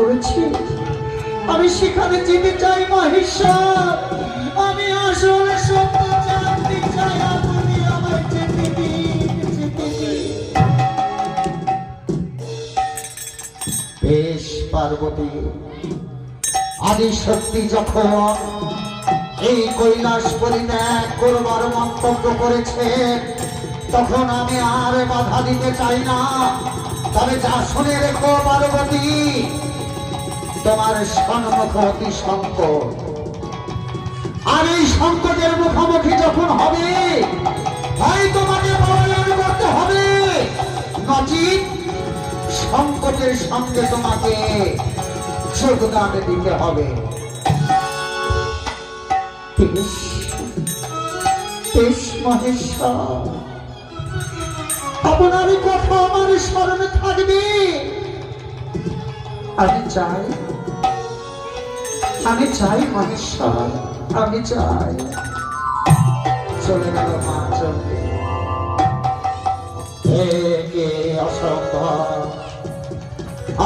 করেছি, আমি সেখানে যেতে চাই মহেশ্বর। আমি আসলে সত্য জানতে চাই, আপনি আমায় যেতে দিন, যেতে দিন। বেশ পার্বতী, আদি শক্তি যখন এই কৈলাস পরিত্যাগ করবার মন্তব্য করেছে, তখন আমি আর বাধা দিতে চাই না। তবে যা শুনে রেখো পার্বতী, তোমার সম্মুখ অতি সংকট, আর এই সংকটের মুখোমুখি যখন হবে, হয় তোমাকে পলায়ন করতে হবে, নচিত সংকটের সঙ্গে তোমাকে যোগদান দিতে হবে। বেশ বেশ মহেশ্বর, আপনার কথা আমার স্মরণে থাকবে। আমি চাই মহেশ্বর, আমি চাই। চলে গেল মা, চলবে অসম্ভব।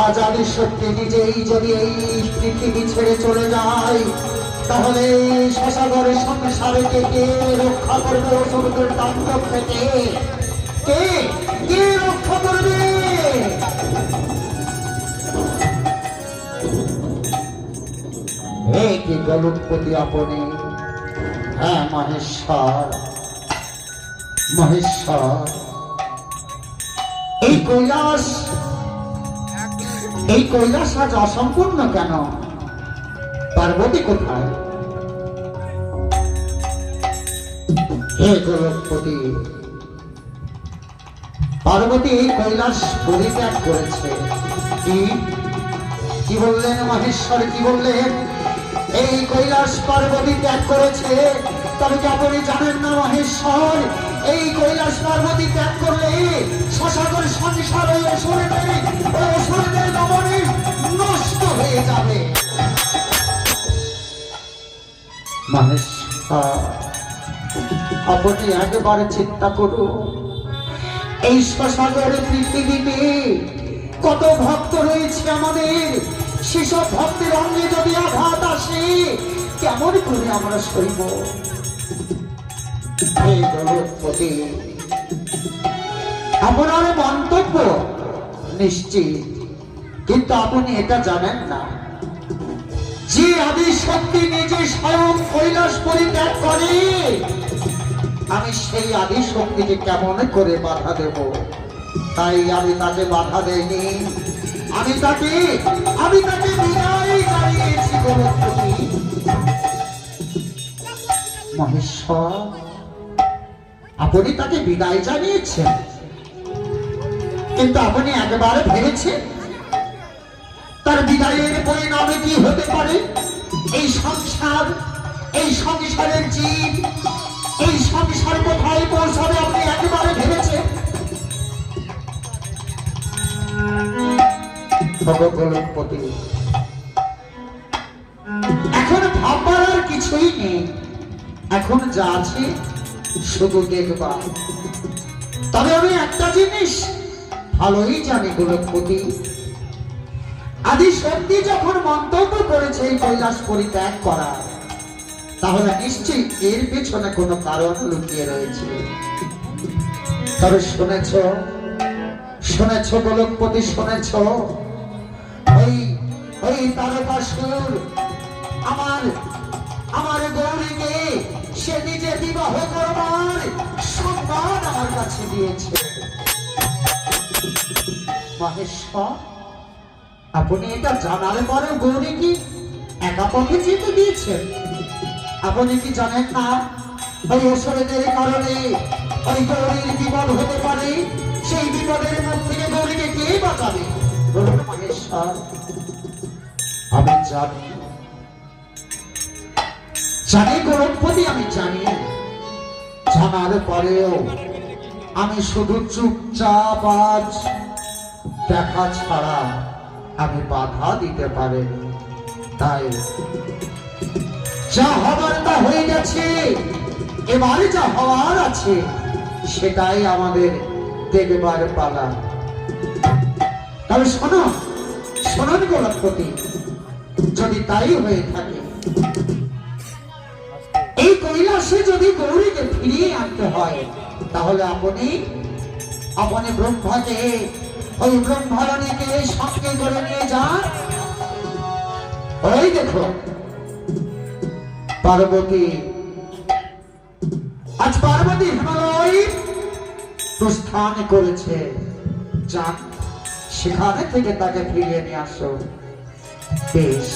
আজ আদি শক্তি নিজেই যদি এই পৃথিবী ছেড়ে চলে যায়, তাহলে শশাগরের সংসারকে কে রক্ষা করবে? অসুরের তাণ্ডব থেকে কে কে রক্ষা করবে? হে কি গলুপতি আপনি! হ্যাঁ মহেশ্বর, মহেশ্বর, এই কৈলাস আজ অসম্পূর্ণ কেন? পার্বতী কোথায়? হে গোলকপতি, পার্বতী এই কৈলাস পরিত্যাগ করেছে। কি বললেন মহেশ্বর, কি বললেন? এই কৈলাস পার্বতী ত্যাগ করেছে। তবে কি আপনি জানেন না মহেশ্বর, এই কৈলাস পার্বতী ত্যাগ করলে শশাগর সংসার অসুরদের দমনে নষ্ট হয়ে যাবে। মহেশ্বর, আপনি একবারে চিন্তা করুন, এই শশাগরের পৃথিবীতে কত ভক্ত রয়েছে আমাদের। সেসব ভক্তের অঙ্গে যদি আঘাত আসে, কেমন করে আমরা সইব? এই জগৎপতি, আপনার মন্তব্য নিশ্চিত, কিন্তু আপনি এটা জানেন না যে আদি শক্তি নিজে স্বয়ং কৈলাস পরিত্যাগ করে, আমি সেই আদি শক্তিকে কেমন করে বাধা দেব? তাই আমি তাকে বাধা দেইনি, আমি তাকে বিদায় জানিয়েছি। মহেশ্বর, আপনি তাকে বিদায় জানিয়েছেন, কিন্তু আপনি একবার ভেবেছেন তার বিদায়ের পরিণামে কি হতে পারে? এই সংসারের জীব, এই সংসার কোথায় পৌঁছাবে আপনি একবারে ভেবেছেন? এখন ভাববার আর কিছুই নেই, এখন যা আছে শুধু দেখবা। তবে আমি একটা জিনিস ভালোই জানি গোলকপতি, আদি শক্তি যখন মন্তব্য করেছে এই কৈলাস পরিত্যাগ করা, তাহলে নিশ্চয়ই এর পেছনে কোনো কারণ লুকিয়ে রয়েছে। তবে শুনেছ গোলকপতি, শুনেছ ওই তারকাসুর আমার গৌরীকে সে নিজে বিবাহ করবার সম্মান আমার কাছে দিয়েছে। মহেশ্বর, আপনি এটা জানার পরে গৌরী কি একা পথে যেতে দিয়েছেন? আপনি কি জানেন না ওই অসুরদের কারণে ওই গৌরীর বিপদ হতে পারে? সেই বিপদের মুখ থেকে গৌরীকে কে বাঁচাবে? বলুন মহেশ্বর। আমি জানি গোলকপতি, আমি জানি। জানার পরেও আমি শুধু চুপচাপ আজ দেখা ছাড়া আমি বাধা দিতে পারিনি। তাই যা হবার তা হয়ে গেছে, এবারে যা হওয়ার আছে সেটাই আমাদের দেখবার পালা। তবে শোনো শোনান গোলকপতি, যদি তাই হয়ে থাকে, এই কৈলাসে যদি গৌরীকে ফিরিয়ে আনতে হয়, তাহলে আপনি ব্রহ্মাকে, ওই ব্রহ্মরণীকে সঙ্গে করে নিয়ে যান। ওই দেখো পার্বতী, আজ পার্বতী হিমালয় প্রস্থান করেছে, যান সেখানে থেকে তাকে ফিরিয়ে নিয়ে আসো। বেশ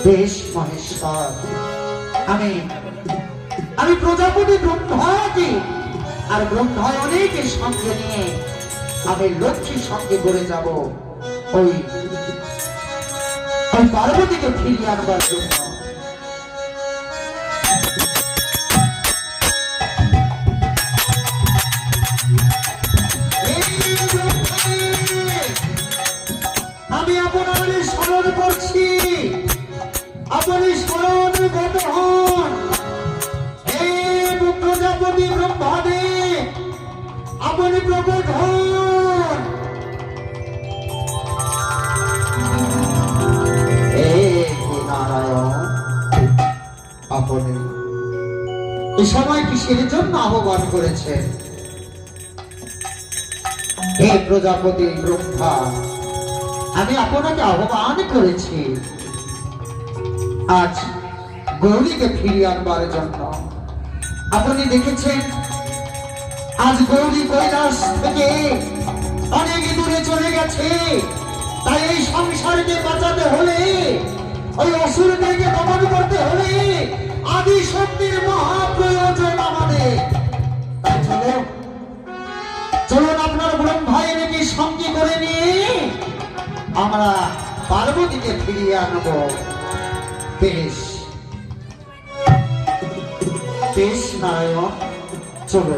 বেশ মহেশ্বর, আমি প্রজাপতি ব্রহ্মাকে আর ব্রহ্মায়ণীকে সঙ্গে নিয়ে আমি লক্ষ্মীর সঙ্গে করে যাব ওই পার্বতীকে ফিরিয়ে আনবার জন্য। আমি আপনার স্মরণ করছি, আপনি স্মরণগত হন। হে প্রজাপতি ব্রহ্মাদেব, আপনি প্রকট হন। হে নারায়ণ, আপনি এই সময় কিসের জন্য আহ্বান করেছেন? হে প্রজাপতি ব্রহ্মা, আমি আপনাকে আহ্বান করেছি আজ গৌরীকে ফিরিয়ে আনবার জন্য। আপনি দেখেছেন আজ গৌরী কৈলাস থেকে অনেক দূরে চলে গেছে, তাই এই সংসারকে বাঁচাতে হলে, ওই অসুরদেরকে দমন করতে হলে আদি শক্তির মহাপ্রয়োজন আমাদের। তাই চলুন আপনার ব্রহ্মায়ণীকে সঙ্গে করে নিয়ে আমরা পার্বতীকে ফিরিয়ে আনব। বেশ বেশ নারায়ণ, চলো।